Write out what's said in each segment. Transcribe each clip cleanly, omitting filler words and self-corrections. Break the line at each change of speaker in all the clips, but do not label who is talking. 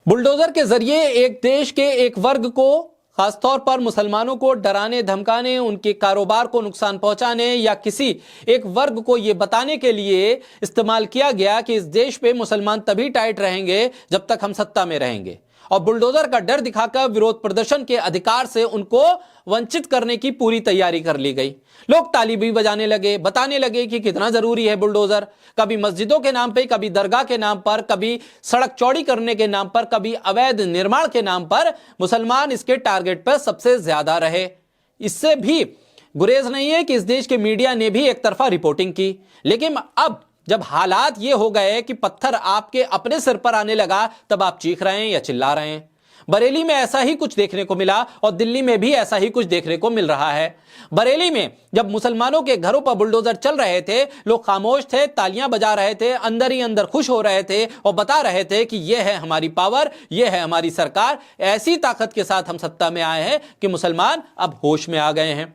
Bulldozer के जरिए एक देश के एक वर्ग को, खासतौर पर मुसलमानों को डराने धमकाने, उनके कारोबार को नुकसान पहुंचाने या किसी एक वर्ग को यह बताने के लिए इस्तेमाल किया गया कि इस देश पे मुसलमान तभी टाइट रहेंगे जब तक हम सत्ता में रहेंगे। और बुलडोजर का डर दिखाकर विरोध प्रदर्शन के अधिकार से उनको वंचित करने की पूरी तैयारी कर ली गई। लोग ताली भी बजाने लगे, बताने लगे कि कितना जरूरी है बुलडोजर। कभी मस्जिदों के नाम पे, कभी दरगाह के नाम पर, कभी सड़क चौड़ी करने के नाम पर, कभी अवैध निर्माण के नाम पर मुसलमान इसके टारगेट पर सबसे ज्यादा रहे। इससे भी गुरेज नहीं है कि इस देश के मीडिया ने भी एक तरफा रिपोर्टिंग की। लेकिन अब जब हालात ये हो गए कि पत्थर आपके अपने सिर पर आने लगा, तब आप चीख रहे हैं या चिल्ला रहे हैं। बरेली में ऐसा ही कुछ देखने को मिला और दिल्ली में भी ऐसा ही कुछ देखने को मिल रहा है। बरेली में जब मुसलमानों के घरों पर बुलडोजर चल रहे थे, लोग खामोश थे, तालियां बजा रहे थे, अंदर ही अंदर खुश हो रहे थे और बता रहे थे कि यह है हमारी पावर, यह है हमारी सरकार, ऐसी ताकत के साथ हम सत्ता में आए हैं कि मुसलमान अब होश में आ गए हैं।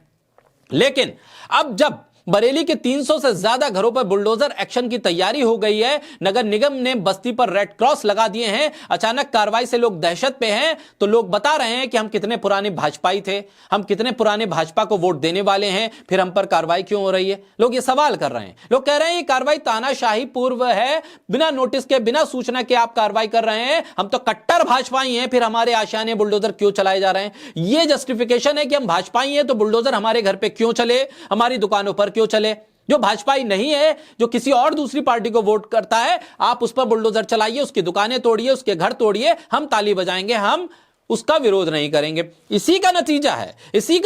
लेकिन अब जब बरेली के 300 से ज्यादा घरों पर बुलडोजर एक्शन की तैयारी हो गई है, नगर निगम ने बस्ती पर रेड क्रॉस लगा दिए हैं, अचानक कार्रवाई से लोग दहशत पे हैं, तो लोग बता रहे हैं कि हम कितने पुराने भाजपाई थे, हम कितने पुराने भाजपा को वोट देने वाले हैं, फिर हम पर कार्रवाई क्यों हो रही है। लोग ये सवाल कर रहे हैं। लोग कह रहे हैं ये कार्रवाई तानाशाही पूर्व है, बिना नोटिस के, बिना सूचना के आप कार्रवाई कर रहे हैं, हम तो कट्टर भाजपाई हैं, फिर हमारे आशियाने बुलडोजर क्यों चलाए जा रहे हैं। ये जस्टिफिकेशन है कि हम भाजपाई हैं तो बुलडोजर हमारे घर पे क्यों चले, हमारी दुकानों पर क्यों चले। जो भाजपाई नहीं है, जो किसी और दूसरी पार्टी को वोट करता है, आप उस पर बुलडोजर चलाइए, उसकी दुकानें तोड़िए, उसके घर तोड़िए, हम ताली बजाएंगे, हम उसका विरोध नहीं करेंगे। इसी का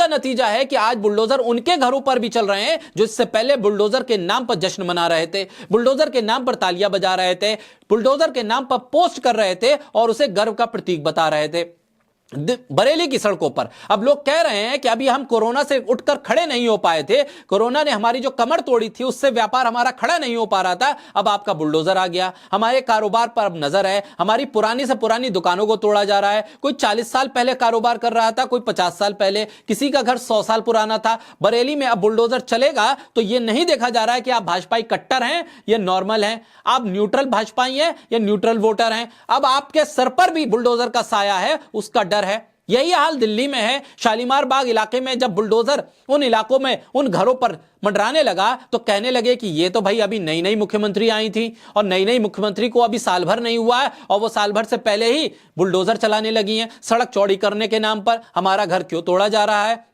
नतीजा है कि आज बुलडोजर उनके घरों पर भी चल रहे हैं जो इससे पहले बुलडोजर के नाम पर जश्न मना रहे थे, बुलडोजर के नाम पर तालियां बजा रहे थे, बुलडोजर के नाम पर पोस्ट कर रहे थे और उसे गर्व का प्रतीक बता रहे थे। बरेली की सड़कों पर अब लोग कह रहे हैं कि अभी हम कोरोना से उठकर खड़े नहीं हो पाए थे, कोरोना ने हमारी जो कमर तोड़ी थी, उससे व्यापार हमारा खड़ा नहीं हो पा रहा था, अब आपका बुलडोजर आ गया, हमारे कारोबार पर अब नजर है, हमारी पुरानी से पुरानी दुकानों को तोड़ा जा रहा है। कोई 40 साल पहले कारोबार कर रहा था, कोई 50 साल पहले, किसी का घर 100 साल पुराना था। बरेली में अब बुलडोजर चलेगा तो यह नहीं देखा जा रहा है कि आप भाजपाई कट्टर हैं या नॉर्मल हैं, आप न्यूट्रल भाजपाई हैं या न्यूट्रल वोटर हैं। अब आपके सर पर भी बुलडोजर का साया है, उसका डर है। यही हाल दिल्ली में है। शालीमार बाग इलाके में जब बुलडोजर उन इलाकों में, उन घरों पर मंडराने लगा तो कहने लगे कि ये तो भाई अभी नई नई मुख्यमंत्री आई थी और नई नई मुख्यमंत्री को अभी साल भर नहीं हुआ है और वो साल भर से पहले ही बुलडोजर चलाने लगी हैं। सड़क चौड़ी करने के नाम पर हमारा घर क्यों तोड़ा जा रहा है,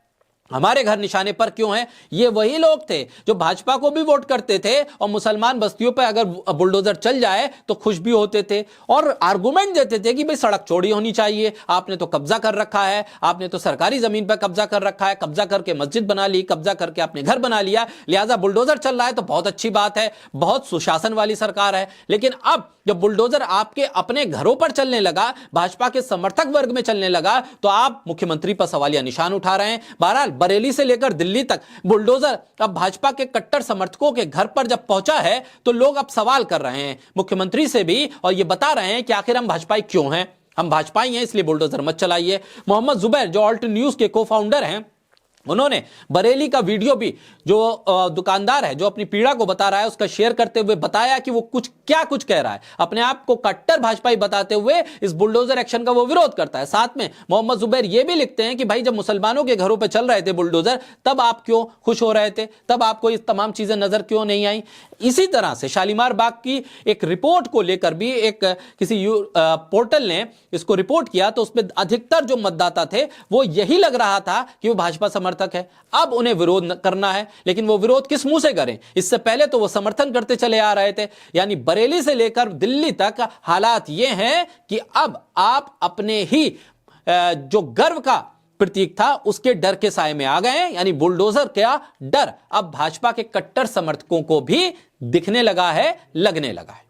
हमारे घर निशाने पर क्यों है। ये वही लोग थे जो भाजपा को भी वोट करते थे और मुसलमान बस्तियों पर अगर बुलडोजर चल जाए तो खुश भी होते थे और आर्गुमेंट देते थे कि भाई सड़क चौड़ी होनी चाहिए, आपने तो कब्जा कर रखा है, आपने तो सरकारी जमीन पर कब्जा कर रखा है, कब्जा करके मस्जिद बना ली, कब्जा करके आपने घर बना लिया, लिहाजा बुलडोजर चल रहा है तो बहुत अच्छी बात है, बहुत सुशासन वाली सरकार है। लेकिन अब जब बुलडोजर आपके अपने घरों पर चलने लगा, भाजपा के समर्थक वर्ग में चलने लगा, तो आप मुख्यमंत्री पर सवालिया निशान उठा रहे हैं। बहरहाल बरेली से लेकर दिल्ली तक बुलडोजर अब भाजपा के कट्टर समर्थकों के घर पर जब पहुंचा है तो लोग अब सवाल कर रहे हैं मुख्यमंत्री से भी और ये बता रहे हैं कि आखिर हम भाजपाई क्यों हैं, हम भाजपाई हैं इसलिए बुलडोजर मत चलाइए। मोहम्मद जुबैर जो ऑल्ट न्यूज के को फाउंडर हैं, उन्होंने बरेली का वीडियो भी, जो दुकानदार है जो अपनी पीड़ा को बता रहा है, उसका शेयर करते हुए बताया कि वो कुछ कह रहा है, अपने आप को कट्टर भाजपाई बताते हुए इस बुलडोजर एक्शन का वो विरोध करता है। साथ में मोहम्मद जुबैर ये भी लिखते हैं कि भाई जब मुसलमानों के घरों पर चल रहे थे बुलडोजर, तब आप क्यों खुश हो रहे थे, तब आपको इस तमाम चीजें नजर क्यों नहीं आई। इसी तरह से शालीमार बाग की एक रिपोर्ट को लेकर भी एक किसी पोर्टल ने इसको रिपोर्ट किया तो उसमें अधिकतर जो मतदाता थे वो यही लग रहा था कि वो भाजपा समर्थक है। अब उन्हें विरोध करना है, लेकिन वो विरोध किस मुंह से करें, इससे पहले तो वो समर्थन करते चले आ रहे थे। यानी बरेली से लेकर दिल्ली तक हालात ये हैं कि अब आप अपने ही जो गर्व का प्रतीक था उसके डर के साए में आ गए हैं। यानी बुलडोजर का डर अब भाजपा के कट्टर समर्थकों को भी दिखने लगा है, लगने लगा है।